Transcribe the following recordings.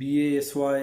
BASY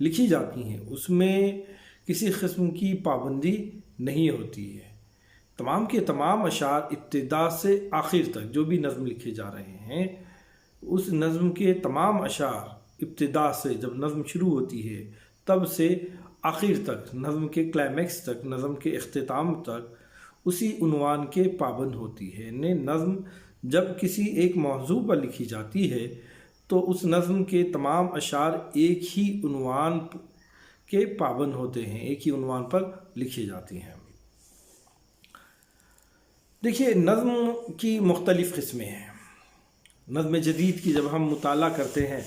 لکھی جاتی ہیں اس میں کسی قسم کی پابندی نہیں ہوتی ہے۔ تمام کے تمام اشعار ابتدا سے آخر تک جو بھی نظم لکھے جا رہے ہیں، اس نظم کے تمام اشعار ابتدا سے جب نظم شروع ہوتی ہے تب سے آخر تک، نظم کے کلائمیکس تک، نظم کے اختتام تک اسی عنوان کے پابند ہوتی ہے۔ یعنی نظم جب کسی ایک موضوع پر لکھی جاتی ہے تو اس نظم کے تمام اشعار ایک ہی عنوان کے پابند ہوتے ہیں، ایک ہی عنوان پر لکھی جاتی ہیں۔ دیکھیے، نظم کی مختلف قسمیں ہیں۔ نظم جدید کی جب ہم مطالعہ کرتے ہیں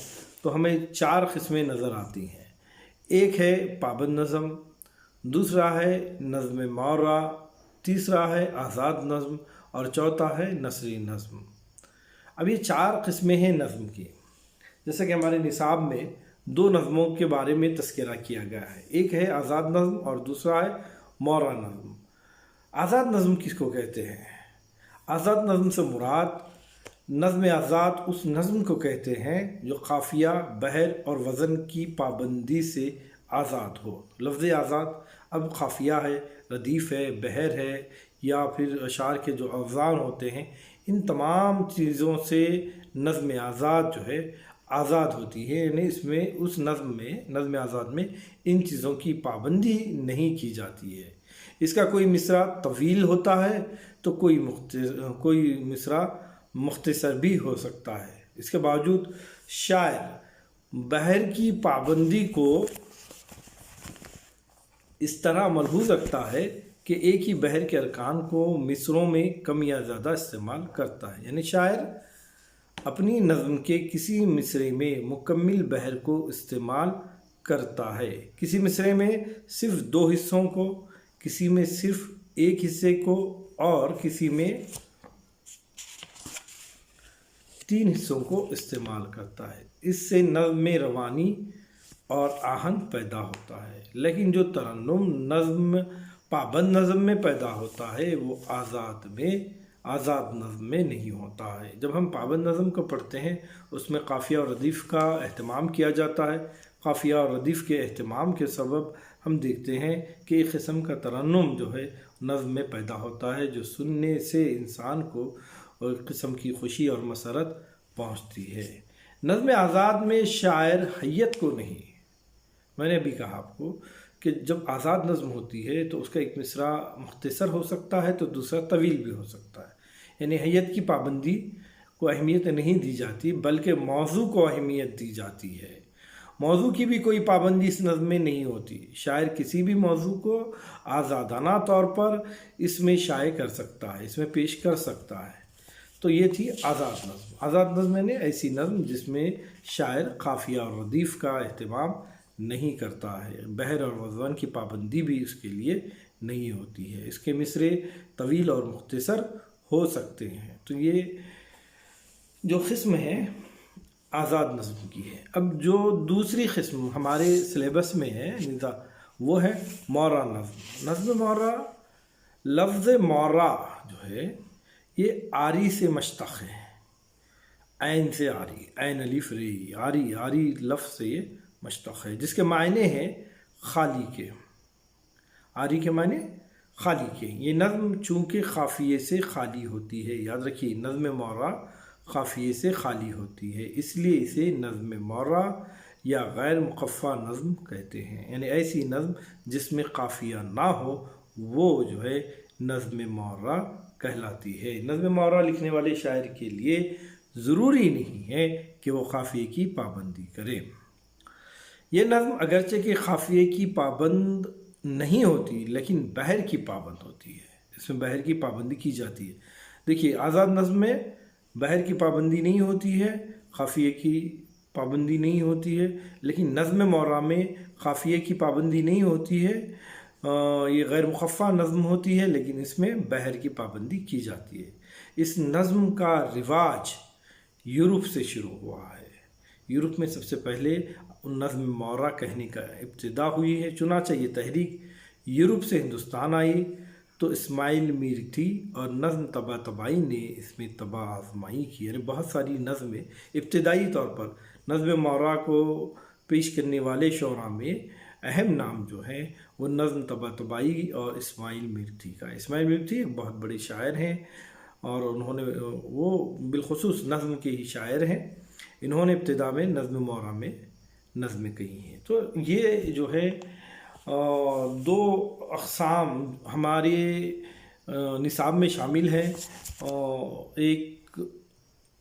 تو ہمیں 4 قسمیں نظر آتی ہیں۔ ایک ہے پابند نظم، دوسرا ہے نظم مورا، تیسرا ہے آزاد نظم اور چوتھا ہے نثری نظم۔ اب یہ 4 قسمیں ہیں نظم کی۔ جیسا کہ ہمارے نصاب میں 2 نظموں کے بارے میں تذکرہ کیا گیا ہے، ایک ہے آزاد نظم اور دوسرا ہے مورا نظم۔ آزاد نظم کس کو کہتے ہیں؟ آزاد نظم سے مراد نظم آزاد اس نظم کو کہتے ہیں جو قافیہ، بحر اور وزن کی پابندی سے آزاد ہو۔ لفظ آزاد اب قافیہ ہے، ردیف ہے، بحر ہے، یا پھر اشعار کے جو اوزان ہوتے ہیں، ان تمام چیزوں سے نظم آزاد جو ہے آزاد ہوتی ہے۔ یعنی اس میں، اس نظم آزاد میں ان چیزوں کی پابندی نہیں کی جاتی ہے۔ اس کا کوئی مصرع طویل ہوتا ہے تو کوئی مصرع مختصر بھی ہو سکتا ہے۔ اس کے باوجود شاعر بحر کی پابندی کو اس طرح ملحوظ رکھتا ہے کہ ایک ہی بحر کے ارکان کو مصرعوں میں کم یا زیادہ استعمال کرتا ہے۔ یعنی شاعر اپنی نظم کے کسی مصرعے میں مکمل بحر کو استعمال کرتا ہے، کسی مصرعے میں صرف 2 حصوں کو، کسی میں صرف ایک حصے کو اور کسی میں 3 حصوں کو استعمال کرتا ہے۔ اس سے نظم میں روانی اور آہنگ پیدا ہوتا ہے۔ لیکن جو ترنم نظم پابند نظم میں پیدا ہوتا ہے وہ آزاد نظم میں نہیں ہوتا ہے۔ جب ہم پابند نظم کو پڑھتے ہیں اس میں قافیہ اور ردیف کا اہتمام کیا جاتا ہے۔ قافیہ اور ردیف کے اہتمام کے سبب ہم دیکھتے ہیں کہ ایک قسم کا ترنم جو ہے نظم میں پیدا ہوتا ہے، جو سننے سے انسان کو ایک قسم کی خوشی اور مسرت پہنچتی ہے۔ نظم آزاد میں شاعر حیت کو نہیں، میں نے ابھی کہا آپ کو کہ جب آزاد نظم ہوتی ہے تو اس کا ایک مصرع مختصر ہو سکتا ہے تو دوسرا طویل بھی ہو سکتا ہے۔ یعنی حیت کی پابندی کو اہمیت نہیں دی جاتی بلکہ موضوع کو اہمیت دی جاتی ہے۔ موضوع کی بھی کوئی پابندی اس نظم میں نہیں ہوتی۔ شاعر کسی بھی موضوع کو آزادانہ طور پر اس میں شائع کر سکتا ہے، اس میں پیش کر سکتا ہے۔ تو یہ تھی آزاد نظم۔ آزاد نظم یعنی ایسی نظم جس میں شاعر قافیہ اور ردیف کا اہتمام نہیں کرتا ہے، بحر اور وزن کی پابندی بھی اس کے لیے نہیں ہوتی ہے، اس کے مصرعے طویل اور مختصر ہو سکتے ہیں۔ تو یہ جو قسم ہے آزاد نظم کی ہے۔ اب جو دوسری قسم ہمارے سلیبس میں ہے وہ ہے مورا نظم۔ نظم مورا، لفظ مورا جو ہے یہ آری سے مشتق ہے، عین سے آری، عین الف ری، آری لفظ سے یہ مشتق ہے، جس کے معنی ہیں خالی کے۔ آری کے معنی خالی کے۔ یہ نظم چونکہ قافیے سے خالی ہوتی ہے، یاد رکھیے نظم مورا قافیے سے خالی ہوتی ہے، اس لیے اسے نظم مورا یا غیر مقفع نظم کہتے ہیں۔ یعنی ایسی نظم جس میں قافیہ نہ ہو وہ جو ہے نظم مورا کہلاتی ہے۔ نظم مورا لکھنے والے شاعر کے لیے ضروری نہیں ہے کہ وہ قافیے کی پابندی کرے۔ یہ نظم اگرچہ کہ قافیے کی پابند نہیں ہوتی لیکن بحر کی پابند ہوتی ہے، اس میں بحر کی پابندی کی جاتی ہے۔ دیکھیے آزاد نظم میں بحر کی پابندی نہیں ہوتی ہے، قافیے کی پابندی نہیں ہوتی ہے، لیکن نظم مورا میں قافیے کی پابندی نہیں ہوتی ہے، یہ غیر مخفع نظم ہوتی ہے لیکن اس میں بحر کی پابندی کی جاتی ہے۔ اس نظم کا رواج یورپ سے شروع ہوا ہے۔ یورپ میں سب سے پہلے نظم مورا کہنے کا ابتدا ہوئی ہے، چنانچہ یہ تحریک یورپ سے ہندوستان آئی تو اسماعیل میرٹھی اور نظم طباطبائی نے اس میں طبع آزمائی کی۔ یعنی بہت ساری نظمیں ابتدائی طور پر نظم مورا کو پیش کرنے والے شعراء میں اہم نام جو ہے وہ نظم طباطبائی اور اسماعیل میرٹھی کا۔ اسماعیل میرٹھی ایک بہت بڑے شاعر ہیں اور انہوں نے وہ بالخصوص نظم کے ہی شاعر ہیں۔ انہوں نے ابتدا میں نظم مورا میں نظمیں کہی ہیں۔ تو یہ جو ہے دو اقسام ہمارے نصاب میں شامل ہیں، ایک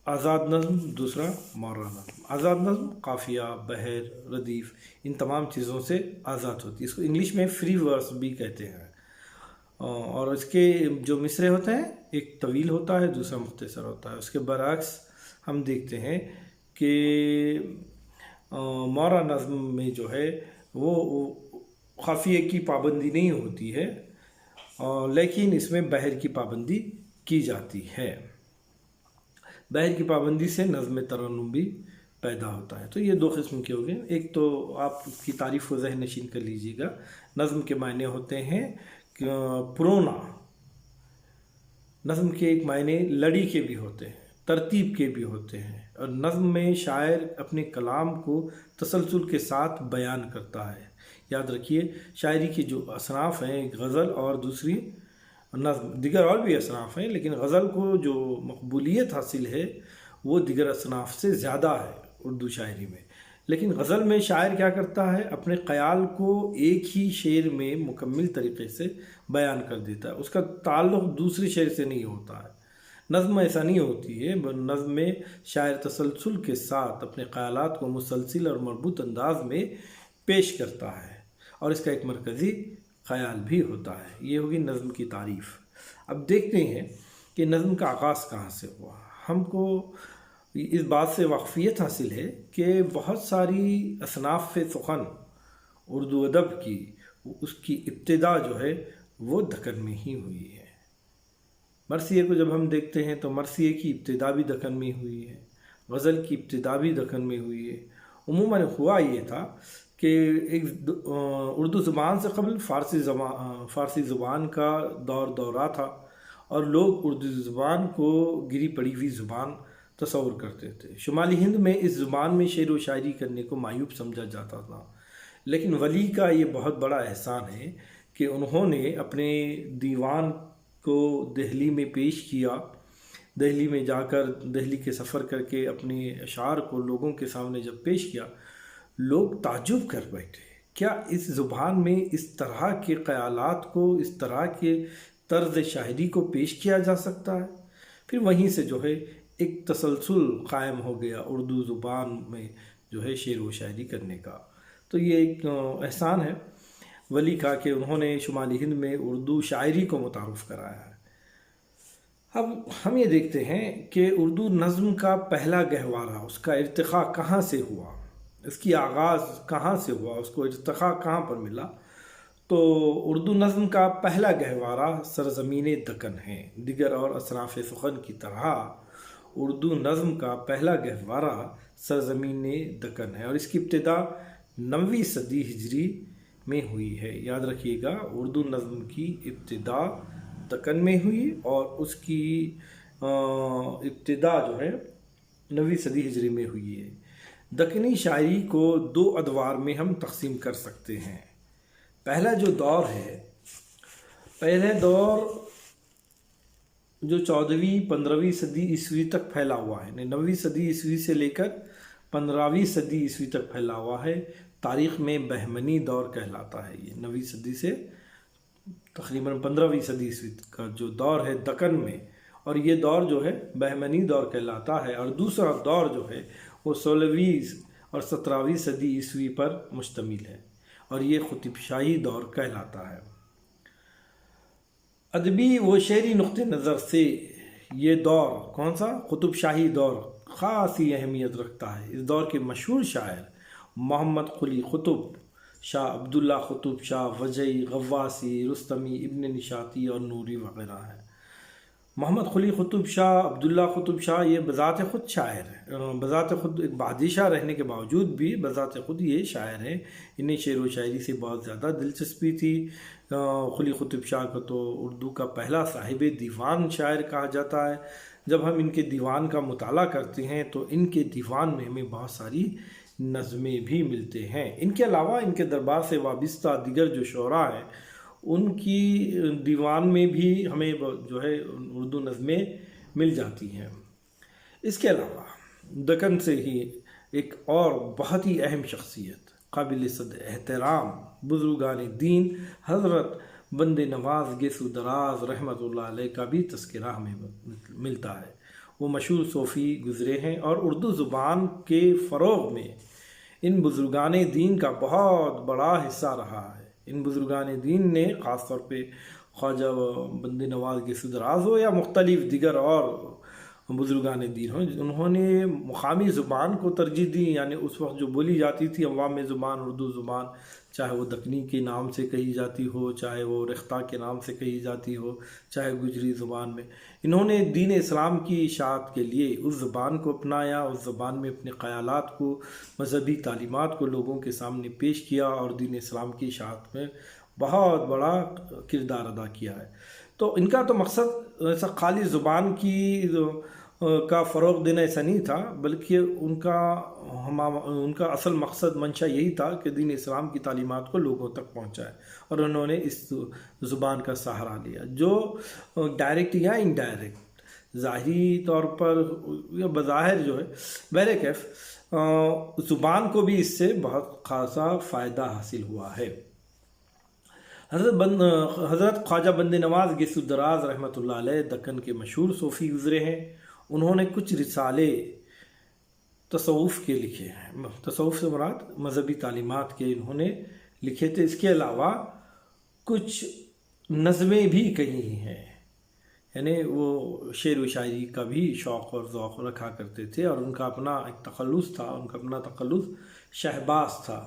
آزاد نظم، دوسرا مورا نظم۔ آزاد نظم قافیہ، بحر، ردیف ان تمام چیزوں سے آزاد ہوتی ہے، اس کو انگلش میں فری ورس بھی کہتے ہیں، اور اس کے جو مصرعے ہوتے ہیں ایک طویل ہوتا ہے، دوسرا مختصر ہوتا ہے۔ اس کے برعکس ہم دیکھتے ہیں کہ مورا نظم میں جو ہے وہ قافیے کی پابندی نہیں ہوتی ہے، لیکن اس میں بحر کی پابندی کی جاتی ہے۔ بحر کی پابندی سے نظم ترنم بھی پیدا ہوتا ہے۔ تو یہ دو قسم کے ہو گئے۔ ایک تو آپ اس کی تعریف کو ذہن نشین کر لیجئے گا۔ نظم کے معنی ہوتے ہیں پرونا، نظم کے ایک معنی لڑی کے بھی ہوتے ہیں، ترتیب کے بھی ہوتے ہیں، اور نظم میں شاعر اپنے کلام کو تسلسل کے ساتھ بیان کرتا ہے۔ یاد رکھیے شاعری کے جو اصناف ہیں، ایک غزل اور دوسری نظم، دیگر اور بھی اصناف ہیں، لیکن غزل کو جو مقبولیت حاصل ہے وہ دیگر اصناف سے زیادہ ہے اردو شاعری میں۔ لیکن غزل میں شاعر کیا کرتا ہے، اپنے خیال کو ایک ہی شعر میں مکمل طریقے سے بیان کر دیتا ہے، اس کا تعلق دوسرے شعر سے نہیں ہوتا ہے۔ نظم ایسا نہیں ہوتی ہے، نظم میں شاعر تسلسل کے ساتھ اپنے خیالات کو مسلسل اور مربوط انداز میں پیش کرتا ہے، اور اس کا ایک مرکزی خیال بھی ہوتا ہے۔ یہ ہوگی نظم کی تعریف۔ اب دیکھتے ہیں کہ نظم کا آغاز کہاں سے ہوا۔ ہم کو اس بات سے واقفیت حاصل ہے کہ بہت ساری اصناف سخن اردو ادب کی، اس کی ابتدا جو ہے وہ دکن میں ہی ہوئی ہے۔ مرثیے کو جب ہم دیکھتے ہیں تو مرثیے کی ابتدا بھی دکن میں ہوئی ہے، غزل کی ابتدا بھی دکن میں ہوئی ہے۔ عموماً ہوا یہ تھا کہ ایک اردو زبان سے قبل فارسی زبان کا دورہ تھا، اور لوگ اردو زبان کو گری پڑی ہوئی زبان تصور کرتے تھے۔ شمالی ہند میں اس زبان میں شعر و شاعری کرنے کو معیوب سمجھا جاتا تھا، لیکن ولی کا یہ بہت بڑا احسان ہے کہ انہوں نے اپنے دیوان کو دہلی میں پیش کیا۔ دہلی میں جا کر، دہلی کے سفر کر کے اپنے اشعار کو لوگوں کے سامنے جب پیش کیا، لوگ تعجب کر بیٹھے، کیا اس زبان میں اس طرح کے خیالات کو، اس طرح کے طرز شاعری کو پیش کیا جا سکتا ہے؟ پھر وہیں سے جو ہے ایک تسلسل قائم ہو گیا اردو زبان میں جو ہے شعر و شاعری کرنے کا۔ تو یہ ایک احسان ہے ولی کا کہ انہوں نے شمالی ہند میں اردو شاعری کو متعارف کرایا ہے۔ اب ہم یہ دیکھتے ہیں کہ اردو نظم کا پہلا گہوارہ، اس کا ارتقاء کہاں سے ہوا، اس کی آغاز کہاں سے ہوا، اس کو ارتقاء کہاں پر ملا۔ تو اردو نظم کا پہلا گہوارہ سرزمین دکن ہے۔ دیگر اور اصناف سخن کی طرح اردو نظم کا پہلا گہوارہ سرزمین دکن ہے، اور اس کی ابتدا 9ویں صدی ہجری میں ہوئی ہے۔ یاد رکھیے گا اردو نظم کی ابتدا دکن میں ہوئی، اور اس کی ابتدا جو ہے 9ویں صدی ہجری میں ہوئی ہے۔ دکنی شاعری کو 2 ادوار میں ہم تقسیم کر سکتے ہیں۔ پہلا جو دور ہے، پہلے دور جو 14ویں 15ویں صدی عیسوی تک پھیلا ہوا ہے، 9ویں صدی عیسوی سے لے کر 15ویں صدی عیسوی تک پھیلا ہوا ہے، تاریخ میں بہمنی دور کہلاتا ہے۔ یہ 9ویں صدی سے تقریباً 15ویں صدی عیسوی کا جو دور ہے دکن میں، اور یہ دور جو ہے بہمنی دور کہلاتا ہے۔ اور دوسرا دور جو ہے وہ 16ویں اور 17ویں صدی عیسوی پر مشتمل ہے، اور یہ قطب شاہی دور کہلاتا ہے۔ ادبی و شعری نقطہ نظر سے یہ دور، کون سا؟ قطب شاہی دور، خاصی اہمیت رکھتا ہے۔ اس دور کے مشہور شاعر محمد قلی قطب، شاہ عبداللہ قطب شاہ، وجہی، غواصی، رستمی، ابن نشاطی اور نوری وغیرہ ہیں۔ محمد قلی قطب شاہ، عبداللہ قطب شاہ یہ بذات خود شاعر ہیں، بذات خود ایک بادشاہ رہنے کے باوجود بھی بذات خود یہ شاعر ہیں۔ انہیں شعر و شاعری سے بہت زیادہ دلچسپی تھی۔ قلی قطب شاہ کو تو اردو کا پہلا صاحب دیوان شاعر کہا جاتا ہے۔ جب ہم ان کے دیوان کا مطالعہ کرتے ہیں تو ان کے دیوان میں ہمیں بہت ساری نظمیں بھی ملتے ہیں۔ ان کے علاوہ ان کے دربار سے وابستہ دیگر جو شعراء ہیں ان کی دیوان میں بھی ہمیں جو ہے اردو نظمیں مل جاتی ہیں۔ اس کے علاوہ دکن سے ہی ایک اور بہت ہی اہم شخصیت، قابل صد احترام بزرگان دین حضرت بند نواز گیسو دراز رحمۃ اللہ علیہ کا بھی تذکرہ ہمیں ملتا ہے۔ وہ مشہور صوفی گزرے ہیں اور اردو زبان کے فروغ میں ان بزرگان دین کا بہت بڑا حصہ رہا ہے۔ ان بزرگان دین نے خاص طور پہ خواجہ بند نواز گیسو دراز ہو یا مختلف دیگر اور بزرگان دین ہوں، انہوں نے مقامی زبان کو ترجیح دی، یعنی اس وقت جو بولی جاتی تھی عوام زبان اردو زبان، چاہے وہ دکنی کے نام سے کہی جاتی ہو، چاہے وہ رختہ کے نام سے کہی جاتی ہو، چاہے گجری زبان میں، انہوں نے دین اسلام کی اشاعت کے لیے اس زبان کو اپنایا، اس زبان میں اپنے خیالات کو، مذہبی تعلیمات کو لوگوں کے سامنے پیش کیا اور دین اسلام کی اشاعت میں بہت بڑا کردار ادا کیا ہے۔ تو ان کا تو مقصد ایسا خالی زبان کی کا فروغ دینا ایسا نہیں تھا، بلکہ ان کا اصل مقصد منشا یہی تھا کہ دین اسلام کی تعلیمات کو لوگوں تک پہنچائے، اور انہوں نے اس زبان کا سہارا لیا، جو ڈائریکٹ یا انڈائریکٹ ظاہری طور پر یا بظاہر جو ہے بہرکیف زبان کو بھی اس سے بہت خاصا فائدہ حاصل ہوا ہے۔ حضرت خواجہ بند نواز گیسو دراز رحمۃ اللہ علیہ دکن کے مشہور صوفی گزرے ہیں۔ انہوں نے کچھ رسالے تصوف کے لکھے ہیں، تصوف سے مراد مذہبی تعلیمات کے انہوں نے لکھے تھے۔ اس کے علاوہ کچھ نظمیں بھی کہی ہیں، یعنی وہ شعر و شاعری کا بھی شوق اور ذوق رکھا کرتے تھے، اور ان کا اپنا ایک تخلص تھا، ان کا اپنا تخلص شہباز تھا،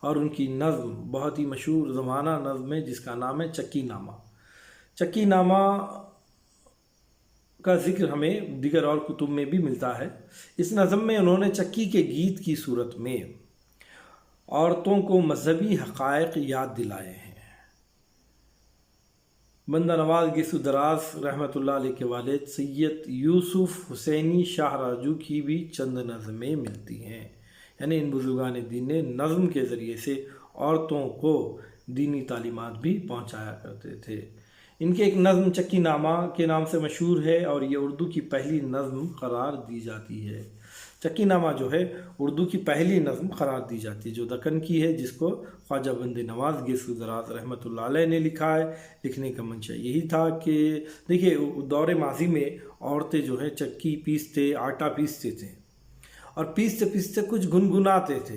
اور ان کی نظم بہت ہی مشہور زمانہ نظم ہے جس کا نام ہے چکی نامہ۔ چکی نامہ کا ذکر ہمیں دیگر اور کتب میں بھی ملتا ہے۔ اس نظم میں انہوں نے چکی کے گیت کی صورت میں عورتوں کو مذہبی حقائق یاد دلائے ہیں۔ بندہ نواز گیسو دراز رحمۃ اللہ علیہ کے والد سید یوسف حسینی شاہ راجو کی بھی چند نظمیں ملتی ہیں، یعنی ان بزرگان دین نے نظم کے ذریعے سے عورتوں کو دینی تعلیمات بھی پہنچایا کرتے تھے۔ ان کے ایک نظم چکی نامہ کے نام سے مشہور ہے، اور یہ اردو کی پہلی نظم قرار دی جاتی ہے۔ چکی نامہ جو ہے اردو کی پہلی نظم قرار دی جاتی ہے جو دکن کی ہے، جس کو خواجہ بند نواز گیسو دراز رحمۃ اللہ علیہ نے لکھا ہے۔ لکھنے کا منشا یہی تھا کہ دیکھیے دور ماضی میں عورتیں جو ہے چکی پیستے، آٹا پیستے تھے، اور پیستے پیستے کچھ گنگناتے تھے،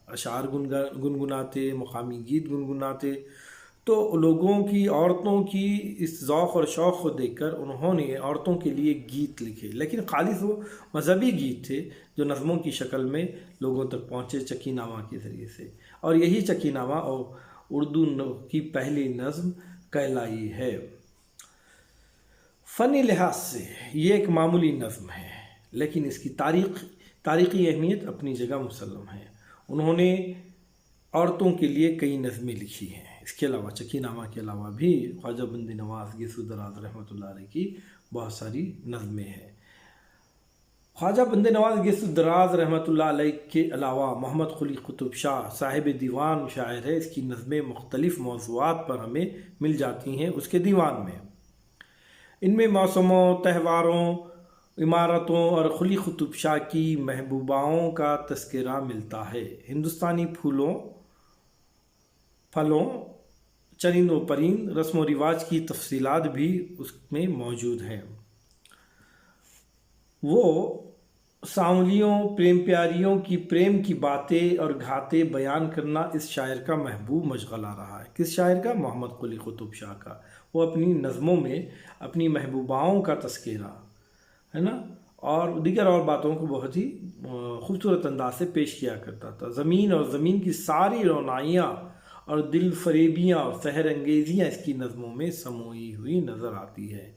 اشعار گنگناتے، مقامی گیت گنگناتے۔ تو لوگوں کی، عورتوں کی اس ذوق اور شوق کو دیکھ کر انہوں نے عورتوں کے لیے گیت لکھے، لیکن خالص وہ مذہبی گیت تھے جو نظموں کی شکل میں لوگوں تک پہنچے چکی نامہ کے ذریعے سے، اور یہی چکی نامہ اردو کی پہلی نظم کہلائی ہے۔ فنی لحاظ سے یہ ایک معمولی نظم ہے، لیکن اس کی تاریخی اہمیت اپنی جگہ مسلم ہے۔ انہوں نے عورتوں کے لیے کئی نظمیں لکھی ہیں۔ اس کے علاوہ چکی نامہ کے علاوہ بھی خواجہ بند نواز گیسو دراز رحمۃ اللہ علیہ کی بہت ساری نظمیں ہیں۔ خواجہ بند نواز گیسو دراز رحمۃ اللہ علیہ کے علاوہ محمد قلی قطب شاہ صاحب دیوان شاعر ہے، اس کی نظمیں مختلف موضوعات پر ہمیں مل جاتی ہیں اس کے دیوان میں۔ ان میں موسموں، تہواروں، عمارتوں اور قلی قطب شاہ کی محبوباؤں کا تذکرہ ملتا ہے۔ ہندوستانی پھولوں، پھلوں، چرند و پرند، رسم و رواج کی تفصیلات بھی اس میں موجود ہیں۔ وہ سانولیوں، پریم پیاریوں کی پریم کی باتیں اور گھاتے بیان کرنا اس شاعر کا محبوب مشغلہ رہا ہے۔ کس شاعر کا؟ محمد قلی قطب شاہ کا۔ وہ اپنی نظموں میں اپنی محبوباؤں کا تذکرہ ہے نا، اور دیگر اور باتوں کو بہت ہی خوبصورت انداز سے پیش کیا کرتا تھا۔ زمین اور زمین کی ساری رونائیاں اور دل فریبیاں اور سحر انگیزیاں اس کی نظموں میں سموئی ہوئی نظر آتی ہے۔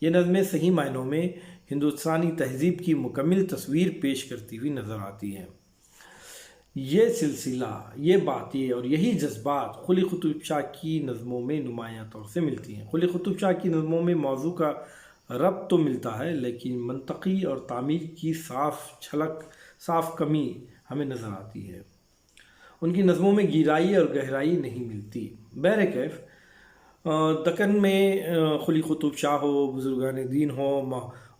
یہ نظمیں صحیح معنوں میں ہندوستانی تہذیب کی مکمل تصویر پیش کرتی ہوئی نظر آتی ہیں۔ یہ سلسلہ، یہ باتیں اور یہی جذبات قلی قطب شاہ کی نظموں میں نمایاں طور سے ملتی ہیں۔ قلی قطب شاہ کی نظموں میں موضوع کا ربط تو ملتا ہے، لیکن منطقی اور تعمیر کی صاف کمی ہمیں نظر آتی ہے۔ ان کی نظموں میں گہرائی اور گہرائی نہیں ملتی۔ بہرکیف دکن میں قلی قطب شاہ ہو، بزرگان دین ہو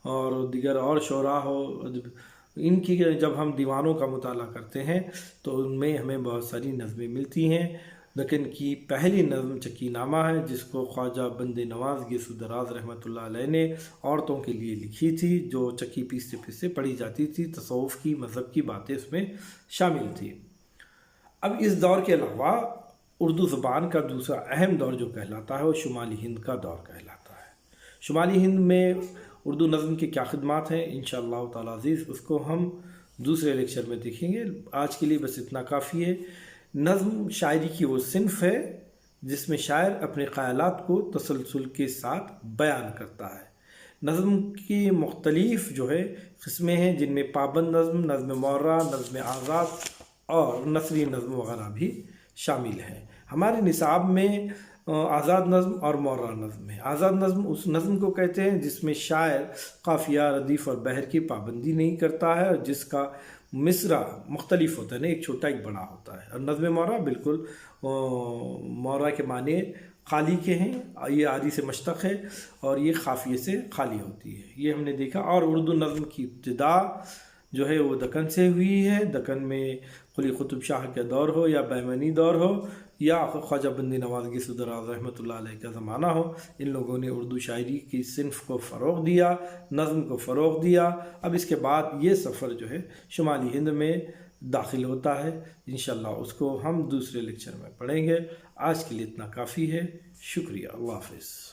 اور دیگر اور شعراء ہو، ان کی جب ہم دیوانوں کا مطالعہ کرتے ہیں تو ان میں ہمیں بہت ساری نظمیں ملتی ہیں۔ دکن کی پہلی نظم چکی نامہ ہے، جس کو خواجہ بند نواز گیسو دراز رحمۃ اللہ علیہ نے عورتوں کے لیے لکھی تھی، جو چکی پیستے پیستے پڑھی جاتی تھی۔ تصوف کی، مذہب کی باتیں اس میں شامل تھی۔ اب اس دور کے علاوہ اردو زبان کا دوسرا اہم دور جو کہلاتا ہے وہ شمالی ہند کا دور کہلاتا ہے۔ شمالی ہند میں اردو نظم کی کیا خدمات ہیں، انشاءاللہ تعالی عزیز اس کو ہم دوسرے لیکچر میں دیکھیں گے۔ آج کے لیے بس اتنا کافی ہے۔ نظم شاعری کی وہ صنف ہے جس میں شاعر اپنے خیالات کو تسلسل کے ساتھ بیان کرتا ہے۔ نظم کی مختلف قسمیں ہیں، جن میں پابند نظم، نظم معرہ، نظم آزاد اور نثری نظم وغیرہ بھی شامل ہیں۔ ہمارے نصاب میں آزاد نظم اور معرہ نظم ہے۔ آزاد نظم اس نظم کو کہتے ہیں جس میں شاعر قافیہ، ردیف اور بحر کی پابندی نہیں کرتا ہے، اور جس کا مصرع مختلف ہوتا ہے، ایک چھوٹا ایک بڑا ہوتا ہے۔ اور نظم معرہ بالکل معرہ کے معنی خالی کے ہیں، یہ عاری سے مشتق ہے اور یہ قافیے سے خالی ہوتی ہے، یہ ہم نے دیکھا۔ اور اردو نظم کی ابتدا وہ دکن سے ہوئی ہے۔ دکن میں قلی قطب شاہ کا دور ہو یا بہمنی دور ہو یا خواجہ بند نواز گیسو دراز رحمۃ اللہ علیہ کا زمانہ ہو، ان لوگوں نے اردو شاعری کی صنف کو فروغ دیا، نظم کو فروغ دیا۔ اب اس کے بعد یہ سفر شمالی ہند میں داخل ہوتا ہے، انشاءاللہ اس کو ہم دوسرے لیکچر میں پڑھیں گے۔ آج کے لیے اتنا کافی ہے، شکریہ، اللہ حافظ۔